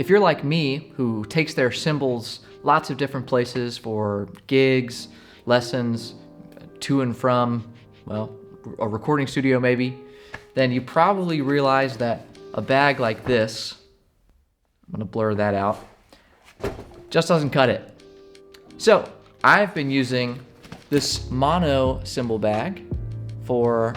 if you're like me, who takes their cymbals lots of different places for gigs, lessons, to and from, well, a recording studio maybe, then you probably realize that a bag like this, I'm gonna blur that out, just doesn't cut it. So I've been using this Mono Cymbal Bag for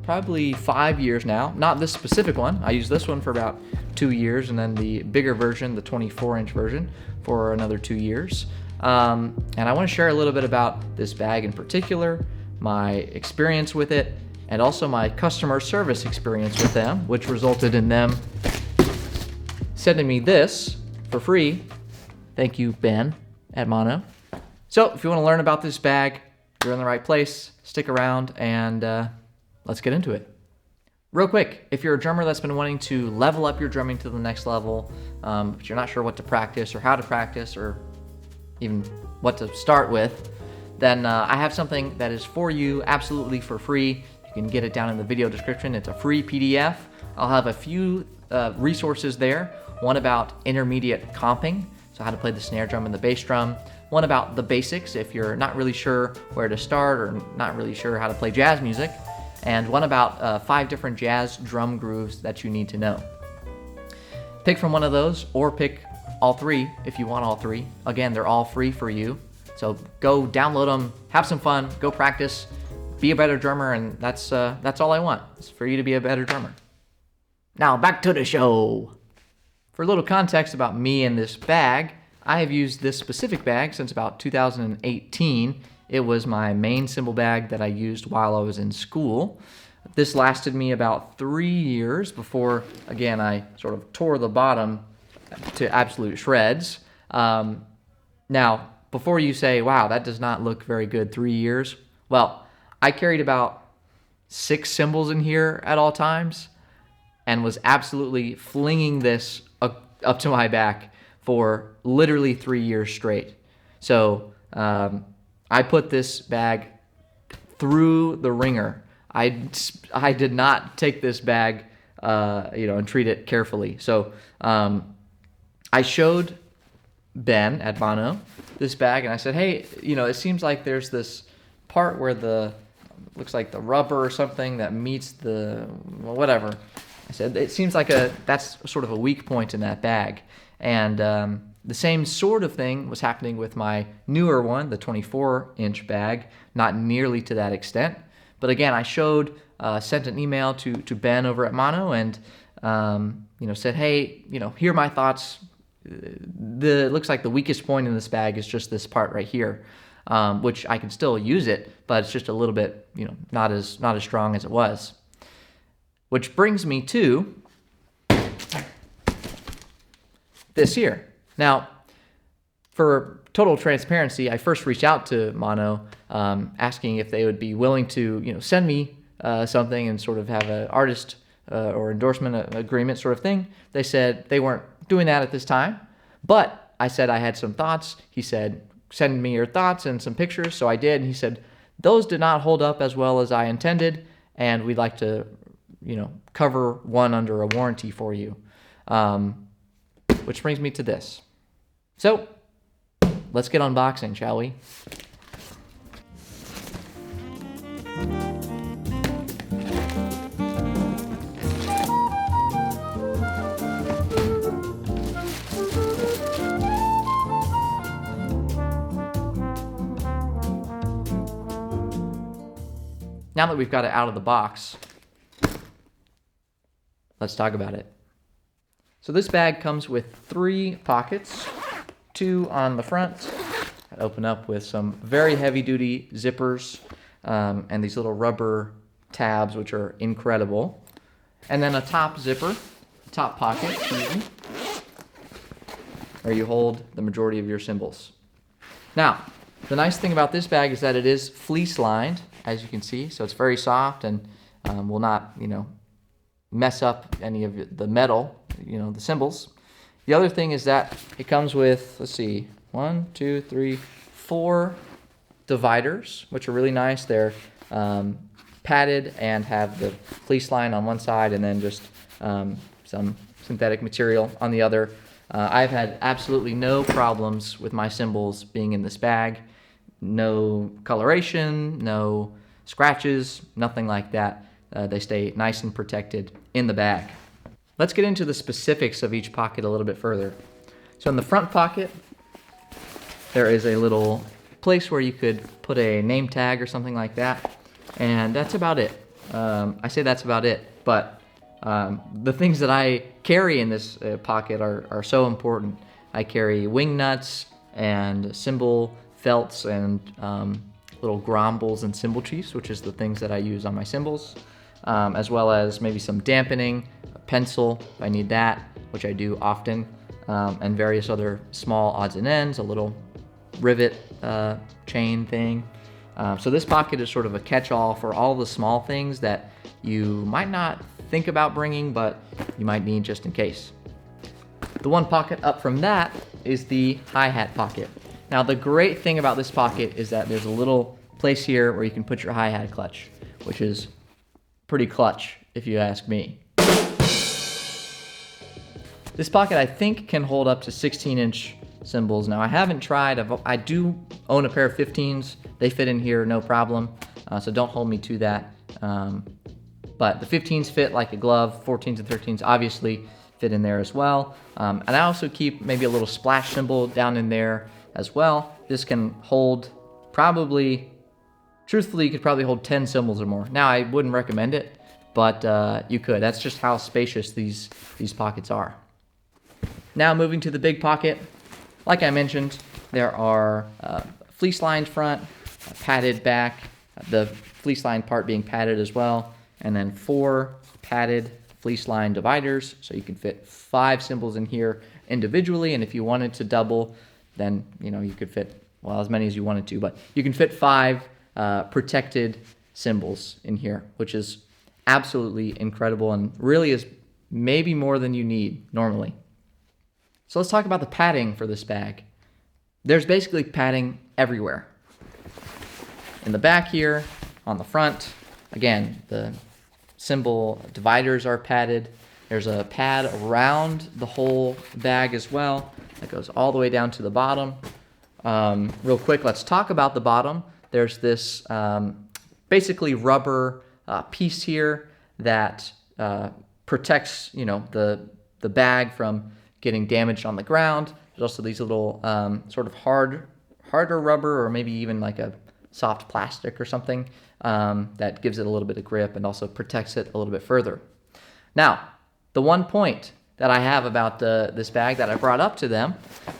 probably 5 years now. Not this specific one. I used this one for about 2 years, and then the bigger version, the 24-inch version, for another 2 years. And I want to share a little bit about this bag in particular, my experience with it, and also my customer service experience with them, which resulted in them sending me this for free. Thank you, Ben at Mono. So if you want to learn about this bag, you're in the right place. Stick around and let's get into it. Real quick, if you're a drummer that's been wanting to level up your drumming to the next level, but you're not sure what to practice or how to practice or even what to start with, then I have something that is for you absolutely for free. You can get it down in the video description. It's a free PDF. I'll have a few resources there. One about intermediate comping, so how to play the snare drum and the bass drum. One about the basics, if you're not really sure where to start or not really sure how to play jazz music. And one about 5 different jazz drum grooves that you need to know. Pick from one of those, or pick all 3 if you want all 3. Again, they're all free for you. So go download them, have some fun, go practice, be a better drummer, and that's all I want. It's for you to be a better drummer. Now back to the show. For a little context about me and this bag, I have used this specific bag since about 2018. It was my main cymbal bag that I used while I was in school. This lasted me about 3 years before, again, I sort of tore the bottom to absolute shreds. Now, before you say, wow, that does not look very good, 3 years. Well, I carried about 6 cymbals in here at all times and was absolutely flinging this up to my back for literally 3 years straight. So I put this bag through the ringer. I did not take this bag, and treat it carefully. So I showed Ben at Mono this bag, and I said, hey, it seems like there's this part where looks like the rubber or something that meets whatever. I said, it seems like that's sort of a weak point in that bag. And the same sort of thing was happening with my newer one, the 24-inch bag, not nearly to that extent. But again, I sent an email to Ben over at Mono and, said, hey, here are my thoughts. It looks like the weakest point in this bag is just this part right here, which I can still use it, but it's just a little bit, not as strong as it was. Which brings me to this here. Now, for total transparency, I first reached out to Mono, asking if they would be willing to, send me something and sort of have an artist or endorsement agreement sort of thing. They said they weren't doing that at this time, but I said I had some thoughts. He said, send me your thoughts and some pictures, so I did. And he said, those did not hold up as well as I intended, and we'd like to, cover one under a warranty for you. Which brings me to this. So, let's get unboxing, shall we? Now that we've got it out of the box, let's talk about it. So this bag comes with 3 pockets, 2 on the front that open up with some very heavy-duty zippers and these little rubber tabs, which are incredible. And then a top zipper, top pocket, where you hold the majority of your cymbals. Now, the nice thing about this bag is that it is fleece-lined, as you can see, so it's very soft and will not, mess up any of the metal, the cymbals. The other thing is that it comes with, let's see, 1, 2, 3, 4 dividers, which are really nice. They're padded and have the fleece line on one side and then just some synthetic material on the other. I've had absolutely no problems with my cymbals being in this bag. No coloration, no scratches, nothing like that. They stay nice and protected in the bag. Let's get into the specifics of each pocket a little bit further. So in the front pocket, there is a little place where you could put a name tag or something like that, and that's about it. I say that's about it, but the things that I carry in this pocket are so important. I carry wing nuts and cymbal felts and little grombles and cymbal chiefs, which is the things that I use on my cymbals, as well as maybe some dampening, a pencil if I need that, which I do often, and various other small odds and ends, a little rivet chain thing. So this pocket is sort of a catch-all for all the small things that you might not think about bringing, but you might need just in case. The one pocket up from that is the hi-hat pocket. Now the great thing about this pocket is that there's a little place here where you can put your hi-hat clutch, which is pretty clutch if you ask me. This pocket I think can hold up to 16-inch cymbals. Now I haven't tried, I do own a pair of 15s. They fit in here no problem, so don't hold me to that. But the 15s fit like a glove, 14s and 13s obviously fit in there as well. And I also keep maybe a little splash cymbal down in there as well. This can hold probably, truthfully, you could probably hold 10 cymbals or more. Now I wouldn't recommend it, but you could. That's just how spacious these pockets are. Now moving to the big pocket. Like I mentioned, there are fleece-lined front, padded back, the fleece-lined part being padded as well, and then 4 padded fleece-lined dividers, so you can fit 5 cymbals in here individually, and if you wanted to double, then you could fit, well, as many as you wanted to, but you can fit 5 protected cymbals in here, which is absolutely incredible and really is maybe more than you need normally. So let's talk about the padding for this bag. There's basically padding everywhere. In the back here, on the front, again, the cymbal dividers are padded. There's a pad around the whole bag as well that goes all the way down to the bottom. Real quick, let's talk about the bottom. There's this basically rubber piece here that protects the bag from getting damaged on the ground. There's also these little sort of harder rubber, or maybe even like a soft plastic or something that gives it a little bit of grip and also protects it a little bit further. Now, the one point that I have about this bag that I brought up to them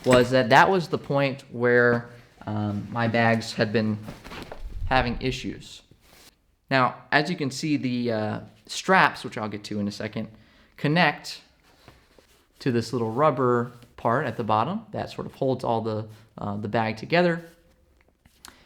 was that was the point where my bags had been having issues. Now, as you can see, the straps, which I'll get to in a second, connect to this little rubber part at the bottom that sort of holds all the bag together.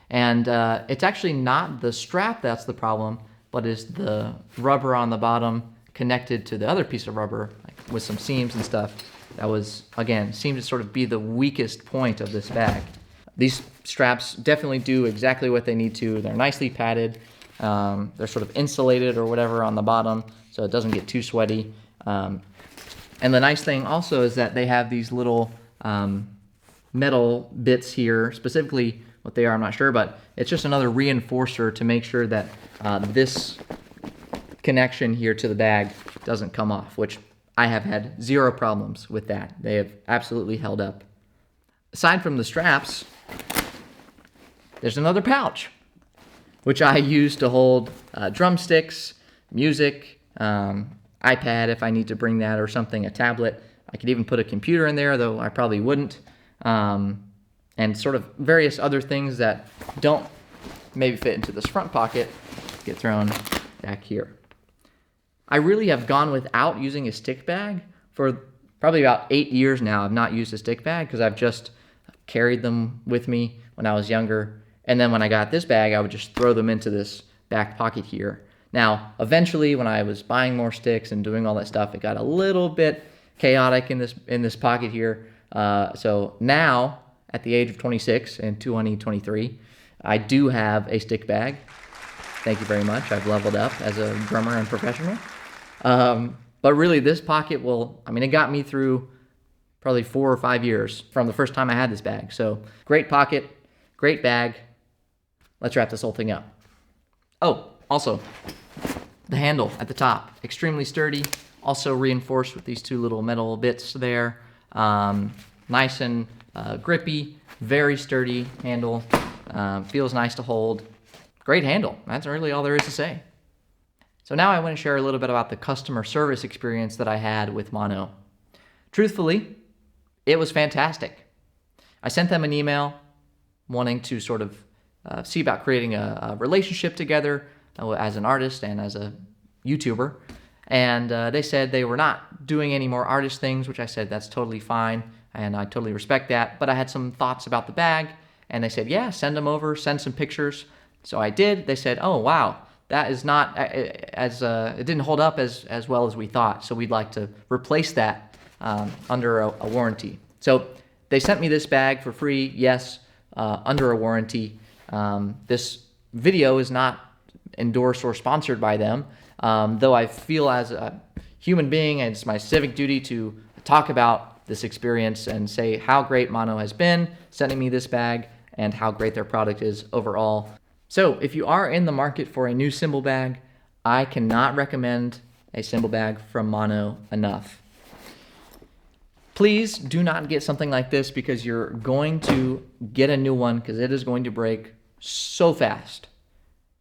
And it's actually not the strap that's the problem, but is the rubber on the bottom connected to the other piece of rubber, like with some seams and stuff. That was, again, seemed to sort of be the weakest point of this bag. These straps definitely do exactly what they need to. They're nicely padded. They're sort of insulated or whatever on the bottom, so it doesn't get too sweaty. And the nice thing also is that they have these little metal bits here, specifically what they are, I'm not sure, but it's just another reinforcer to make sure that this connection here to the bag doesn't come off, which I have had zero problems with that. They have absolutely held up. Aside from the straps, there's another pouch, which I use to hold drumsticks, music, iPad if I need to bring that or something, a tablet. I could even put a computer in there, though I probably wouldn't. And sort of various other things that don't maybe fit into this front pocket get thrown back here. I really have gone without using a stick bag for probably about 8 years now. I've not used a stick bag because I've just carried them with me when I was younger. And then when I got this bag, I would just throw them into this back pocket here. Now, eventually, when I was buying more sticks and doing all that stuff, it got a little bit chaotic in this pocket here. So now, at the age of 26 and 2023, I do have a stick bag. Thank you very much. I've leveled up as a drummer and professional. But really, this pocket it got me through probably 4 or 5 years from the first time I had this bag. So great pocket, great bag. Let's wrap this whole thing up. Oh, also, the handle at the top, extremely sturdy, also reinforced with these 2 little metal bits there. Nice and grippy, very sturdy handle. Feels nice to hold. Great handle. That's really all there is to say. So now I want to share a little bit about the customer service experience that I had with Mono. Truthfully, it was fantastic. I sent them an email wanting to sort of see about creating a relationship together as an artist and as a YouTuber. And they said they were not doing any more artist things, which I said that's totally fine, and I totally respect that. But I had some thoughts about the bag, and they said, yeah, send them over, send some pictures. So I did. They said, oh, wow, that is not it didn't hold up as well as we thought. So we'd like to replace that under a warranty. So they sent me this bag for free, yes, under a warranty. This video is not endorsed or sponsored by them, though I feel as a human being, and it's my civic duty to talk about this experience and say how great Mono has been sending me this bag and how great their product is overall. So if you are in the market for a new cymbal bag, I cannot recommend a cymbal bag from Mono enough. Please do not get something like this, because you're going to get a new one because it is going to break so fast.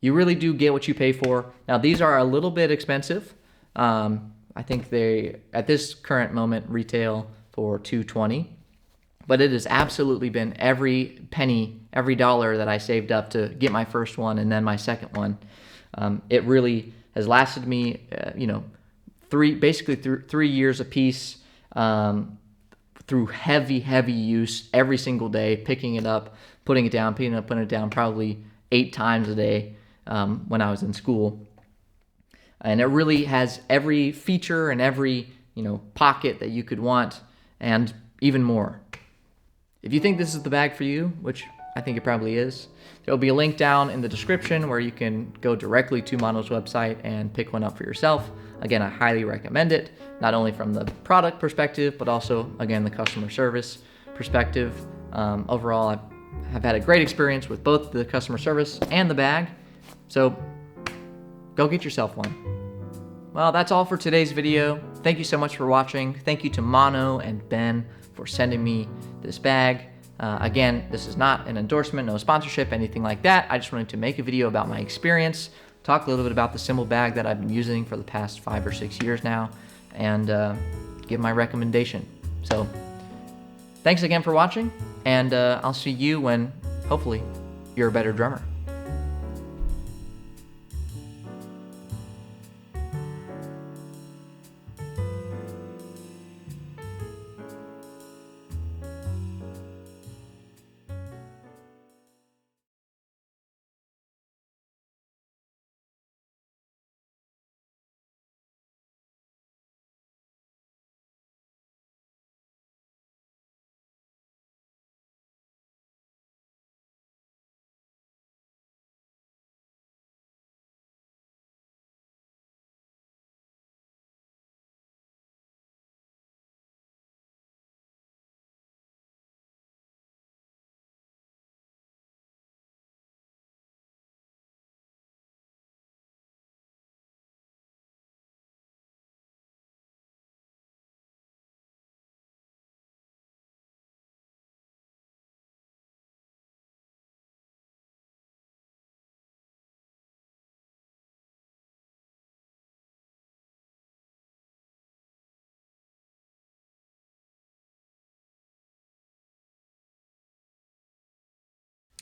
You really do get what you pay for. Now, these are a little bit expensive. I think they, at this current moment, retail for $220. But it has absolutely been every penny, every dollar that I saved up to get my first one and then my second one. It really has lasted me, basically through 3 years apiece, through heavy use every single day, picking it up, putting it down, picking it up, putting it down, probably 8 times a day when I was in school. And it really has every feature and every pocket that you could want, and even more. If you think this is the bag for you, which I think it probably is, there'll be a link down in the description where you can go directly to Mono's website and pick one up for yourself. Again, I highly recommend it, not only from the product perspective, but also, again, the customer service perspective. Overall, I have had a great experience with both the customer service and the bag, so go get yourself one. Well, that's all for today's video. Thank you so much for watching. Thank you to Mono and Ben for sending me this bag. Again, this is not an endorsement, no sponsorship, anything like that. I just wanted to make a video about my experience, talk a little bit about the cymbal bag that I've been using for the past 5 or 6 years now, and give my recommendation. So thanks again for watching, and I'll see you when, hopefully, you're a better drummer.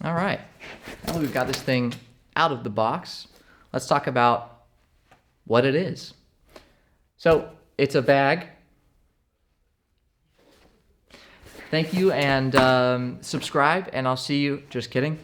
All right, now that we've got this thing out of the box, let's talk about what it is. So it's a bag. Thank you, and subscribe, and I'll see you, just kidding.